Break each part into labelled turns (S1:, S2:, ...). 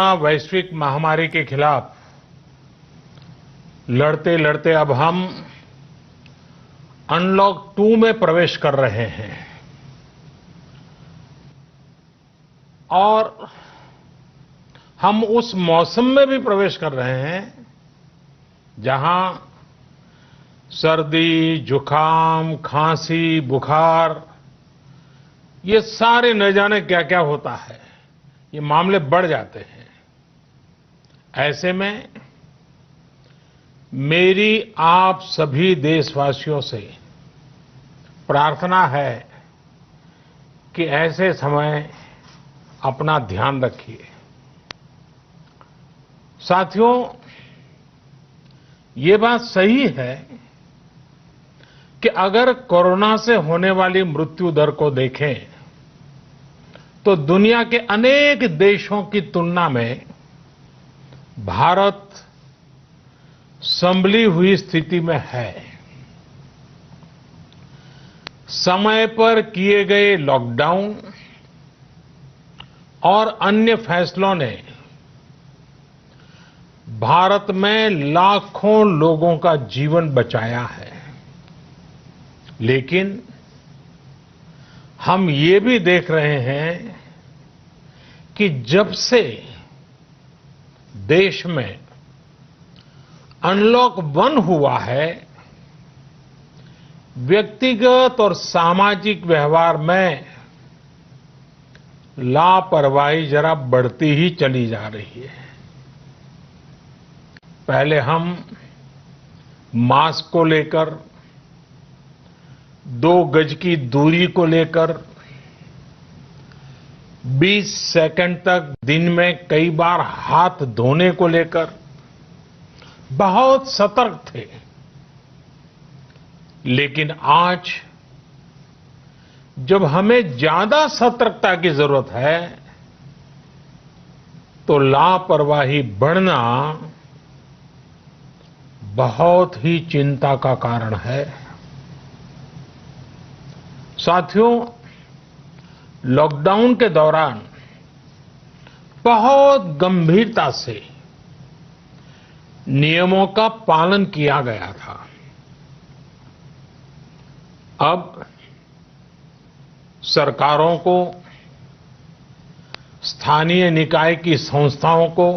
S1: वैश्विक महामारी के खिलाफ लड़ते लड़ते अब हम अनलॉक 2 में प्रवेश कर रहे हैं और हम उस मौसम में भी प्रवेश कर रहे हैं जहां सर्दी, जुकाम, खांसी, बुखार ये सारे न जाने क्या क्या होता है, ये मामले बढ़ जाते हैं। ऐसे में मेरी आप सभी देशवासियों से प्रार्थना है कि ऐसे समय अपना ध्यान रखिए। साथियों, ये बात सही है कि अगर कोरोना से होने वाली मृत्यु दर को देखें तो दुनिया के अनेक देशों की तुलना में भारत संभली हुई स्थिति में है। समय पर किए गए लॉकडाउन और अन्य फैसलों ने भारत में लाखों लोगों का जीवन बचाया है, लेकिन हम ये भी देख रहे हैं कि जब से देश में अनलॉक 1 हुआ है, व्यक्तिगत और सामाजिक व्यवहार में लापरवाही जरा बढ़ती ही चली जा रही है। पहले हम मास्क को लेकर, 2 गज की दूरी को लेकर 20 सेकंड तक दिन में कई बार हाथ धोने को लेकर बहुत सतर्क थे, लेकिन आज जब हमें ज्यादा सतर्कता की जरूरत है तो लापरवाही बढ़ना बहुत ही चिंता का कारण है। साथियों, लॉकडाउन के दौरान बहुत गंभीरता से नियमों का पालन किया गया था। अब सरकारों को, स्थानीय निकाय की संस्थाओं को,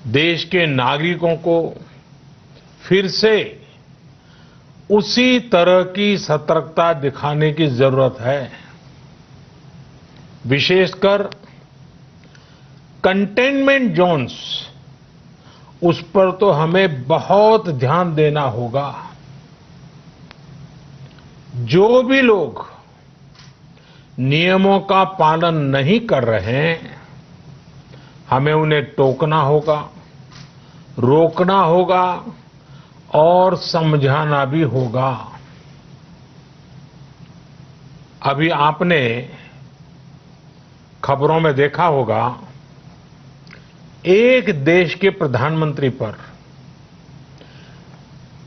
S1: देश के नागरिकों को फिर से उसी तरह की सतर्कता दिखाने की जरूरत है। विशेषकर कंटेनमेंट जोन्स, उस पर तो हमें बहुत ध्यान देना होगा। जो भी लोग नियमों का पालन नहीं कर रहे हैं, हमें उन्हें टोकना होगा, रोकना होगा और समझाना भी होगा। अभी आपने खबरों में देखा होगा, एक देश के प्रधानमंत्री पर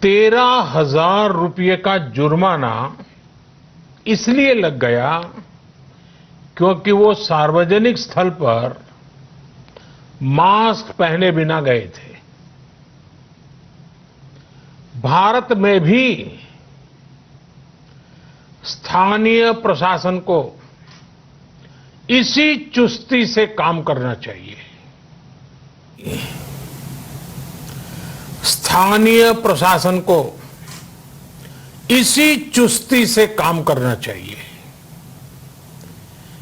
S1: 13,000 रुपये का जुर्माना इसलिए लग गया क्योंकि वो सार्वजनिक स्थल पर मास्क पहने बिना गए थे। भारत में भी स्थानीय प्रशासन को इसी चुस्ती से काम करना चाहिए। स्थानीय प्रशासन को इसी चुस्ती से काम करना चाहिए।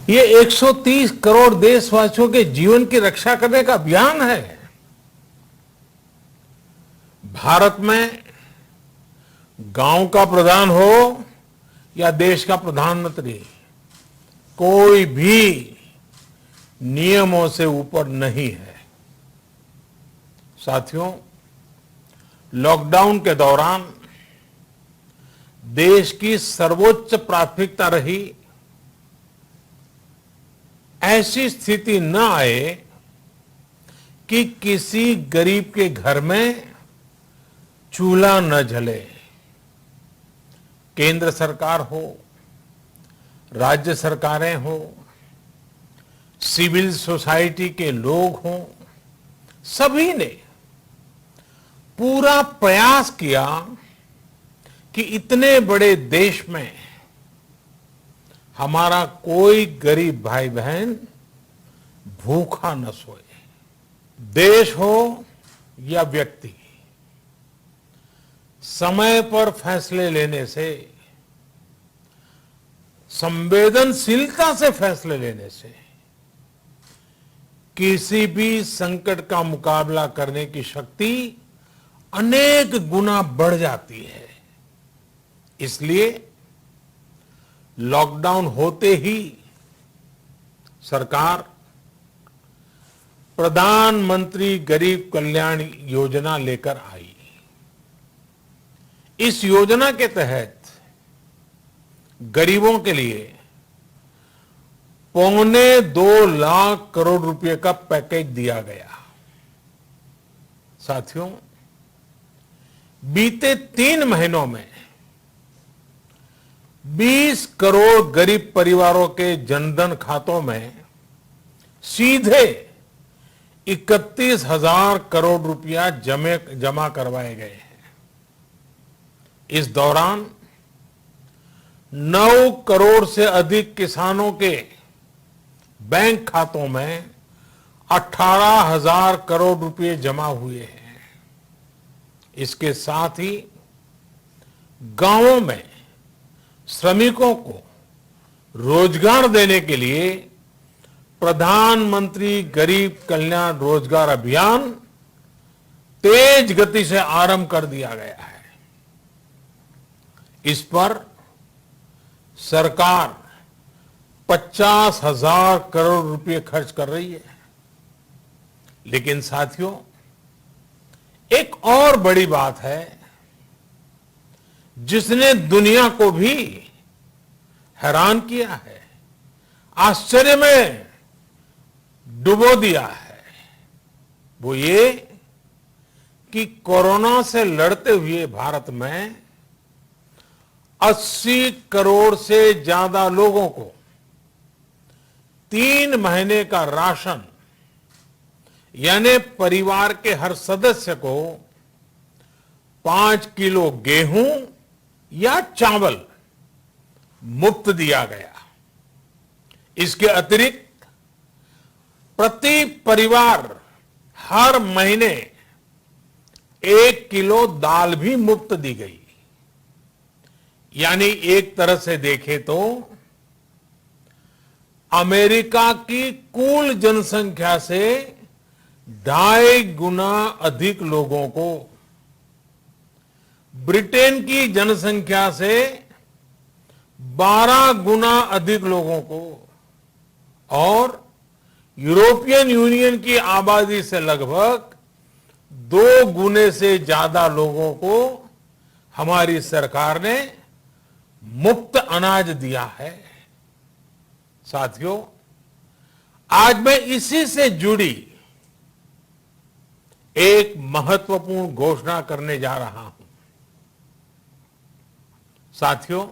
S1: ये 130 करोड़ देशवासियों के जीवन की रक्षा करने का अभियान है। भारत में गांव का प्रधान हो या देश का प्रधानमंत्री, कोई भी नियमों से ऊपर नहीं है। साथियों, लॉकडाउन के दौरान देश की सर्वोच्च प्राथमिकता रही ऐसी स्थिति न आए कि किसी गरीब के घर में चूल्हा न जले। केंद्र सरकार हो, राज्य सरकारें हो सिविल सोसाइटी के लोग हों, सभी ने पूरा प्रयास किया कि इतने बड़े देश में हमारा कोई गरीब भाई बहन भूखा न सोए। देश हो या व्यक्ति, समय पर फैसले लेने से, संवेदनशीलता से फैसले लेने से किसी भी संकट का मुकाबला करने की शक्ति अनेक गुना बढ़ जाती है। इसलिए लॉकडाउन होते ही सरकार प्रधानमंत्री गरीब कल्याण योजना लेकर आई। इस योजना के तहत गरीबों के लिए 2.25 लाख करोड़ रुपए का पैकेज दिया गया। साथियों, बीते 3 महीनों में 20 करोड़ गरीब परिवारों के जनधन खातों में सीधे 31,000 करोड़ रुपया जमा करवाए गए हैं। इस दौरान 9 करोड़ से अधिक किसानों के बैंक खातों में 18,000 करोड़ रुपए जमा हुए हैं। इसके साथ ही गांवों में श्रमिकों को रोजगार देने के लिए प्रधानमंत्री गरीब कल्याण रोजगार अभियान तेज गति से आरंभ कर दिया गया है। इस पर सरकार 50,000 करोड़ रुपए खर्च कर रही है। लेकिन साथियों, एक और बड़ी बात है जिसने दुनिया को भी हैरान किया है, आश्चर्य में डुबो दिया है। वो ये कि कोरोना से लड़ते हुए भारत में 80 करोड़ से ज्यादा लोगों को 3 महीने का राशन, यानी परिवार के हर सदस्य को 5 किलो गेहूं या चावल मुफ्त दिया गया। इसके अतिरिक्त प्रति परिवार हर महीने 1 किलो दाल भी मुफ्त दी गई। यानी एक तरह से देखें तो अमेरिका की कुल जनसंख्या से 2.5 गुना अधिक लोगों को, ब्रिटेन की जनसंख्या से 12 गुना अधिक लोगों को और यूरोपियन यूनियन की आबादी से लगभग 2 गुने से ज्यादा लोगों को हमारी सरकार ने मुफ्त अनाज दिया है। साथियों, आज मैं इसी से जुड़ी एक महत्वपूर्ण घोषणा करने जा रहा हूं। साथियों,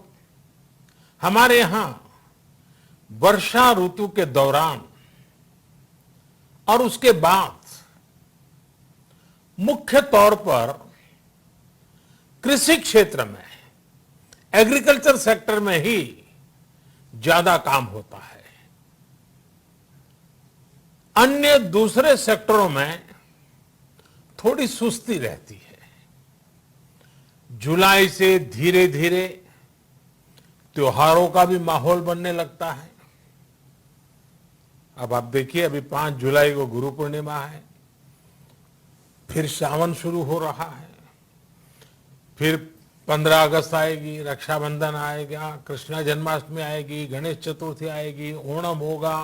S1: हमारे यहां वर्षा ऋतु के दौरान और उसके बाद मुख्य तौर पर कृषि क्षेत्र में, एग्रीकल्चर सेक्टर में ही ज्यादा काम होता है। अन्य दूसरे सेक्टरों में थोड़ी सुस्ती रहती है। जुलाई से धीरे धीरे त्योहारों का भी माहौल बनने लगता है। अब आप देखिए, अभी 5 जुलाई को गुरु पूर्णिमा है, फिर सावन शुरू हो रहा है, फिर 15 अगस्त आएगी, रक्षाबंधन आएगा, कृष्ण जन्माष्टमी आएगी, गणेश चतुर्थी आएगी, ओणम होगा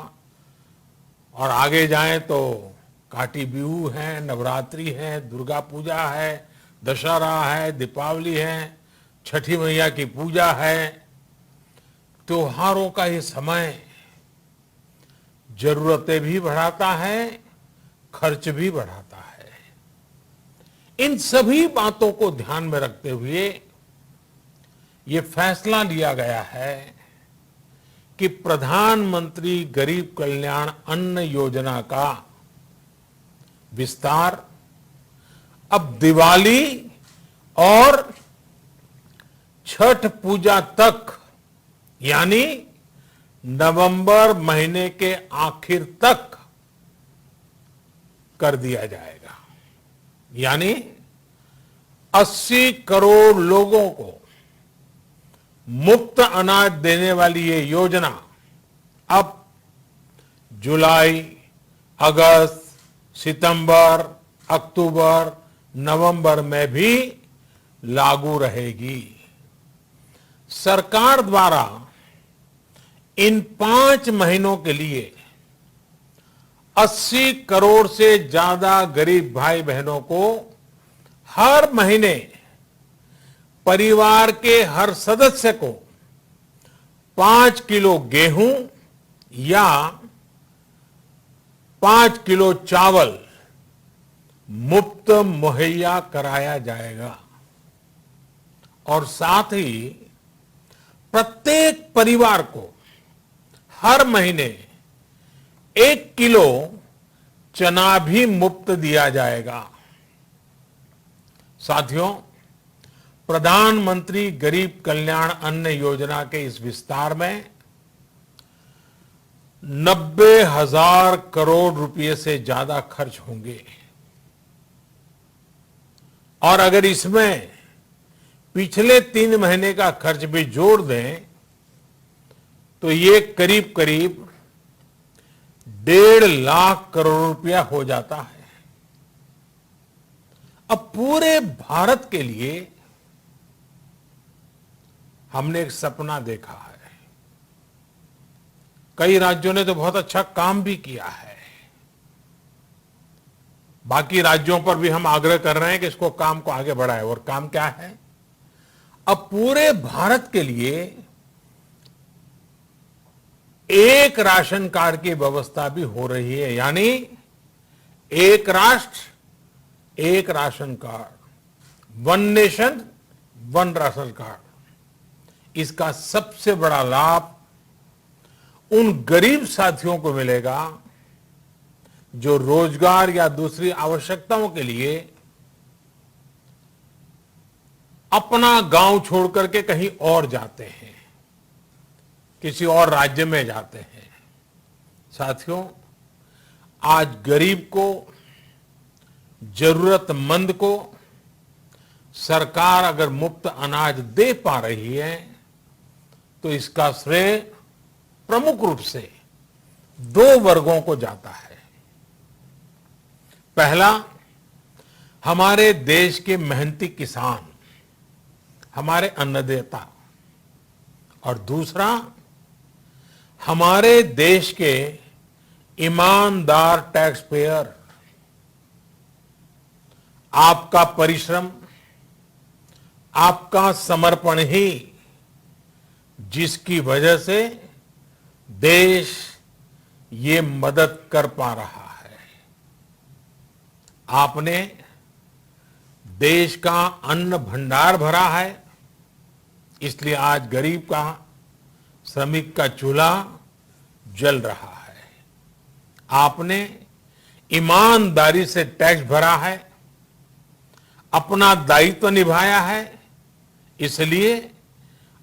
S1: और आगे जाएं तो काटी बिहू है, नवरात्रि है, दुर्गा पूजा है, दशहरा है, दीपावली है, छठी मैया की पूजा है। त्योहारों का ये समय जरूरतें भी बढ़ाता है, खर्च भी बढ़ाता है। इन सभी बातों को ध्यान में रखते हुए ये फैसला लिया गया है कि प्रधानमंत्री गरीब कल्याण अन्न योजना का विस्तार अब दिवाली और छठ पूजा तक यानी नवंबर महीने के आखिर तक कर दिया जाएगा। यानी 80 करोड़ लोगों को मुफ्त अनाज देने वाली ये योजना अब जुलाई, अगस्त, सितंबर, अक्टूबर, नवंबर में भी लागू रहेगी। सरकार द्वारा इन 5 महीनों के लिए 80 करोड़ से ज्यादा गरीब भाई बहनों को हर महीने परिवार के हर सदस्य को 5 किलो गेहूं या 5 किलो चावल मुफ्त मुहैया कराया जाएगा और साथ ही प्रत्येक परिवार को हर महीने 1 किलो चना भी मुफ्त दिया जाएगा। साथियों, प्रधानमंत्री गरीब कल्याण अन्न योजना के इस विस्तार में 90,000 करोड़ रुपए से ज्यादा खर्च होंगे और अगर इसमें पिछले 3 महीने का खर्च भी जोड़ दें तो ये करीब करीब 1.5 लाख करोड़ रुपया हो जाता है। अब पूरे भारत के लिए हमने एक सपना देखा है। कई राज्यों ने तो बहुत अच्छा काम भी किया है। बाकी राज्यों पर भी हम आग्रह कर रहे हैं कि इसको काम को आगे बढ़ाएं। और काम क्या है? अब पूरे भारत के लिए एक राशन कार्ड की व्यवस्था भी हो रही है, यानी एक राष्ट्र एक ration card, one nation one ration card. इसका सबसे बड़ा लाभ उन गरीब साथियों को मिलेगा जो रोजगार या दूसरी आवश्यकताओं के लिए अपना गांव छोड़ करके कहीं और जाते हैं, किसी और राज्य में जाते हैं। साथियों, आज गरीब को, जरूरतमंद को सरकार अगर मुफ्त अनाज दे पा रही है तो इसका श्रेय प्रमुख रूप से 2 वर्गों को जाता है। पहला, हमारे देश के मेहनती किसान, हमारे अन्नदाता, और दूसरा हमारे देश के ईमानदार टैक्स पेयर। आपका परिश्रम, आपका समर्पण ही जिसकी वजह से देश ये मदद कर पा रहा है। आपने देश का अन्न भंडार भरा है, इसलिए आज गरीब का, श्रमिक का चूल्हा जल रहा है। आपने ईमानदारी से टैक्स भरा है, अपना दायित्व निभाया है, इसलिए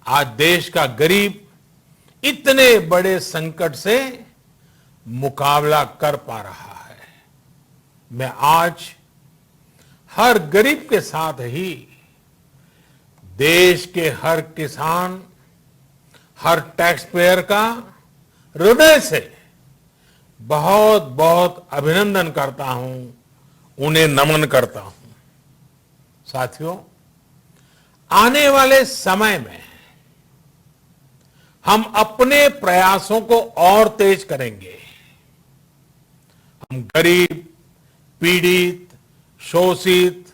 S1: आज देश का गरीब इतने बड़े संकट से मुकाबला कर पा रहा है। मैं आज हर गरीब के साथ ही देश के हर किसान, हर टैक्स पेयर का हृदय से बहुत बहुत अभिनंदन करता हूं, उन्हें नमन करता हूं। साथियों, आने वाले समय में हम अपने प्रयासों को और तेज करेंगे। हम गरीब, पीड़ित, शोषित,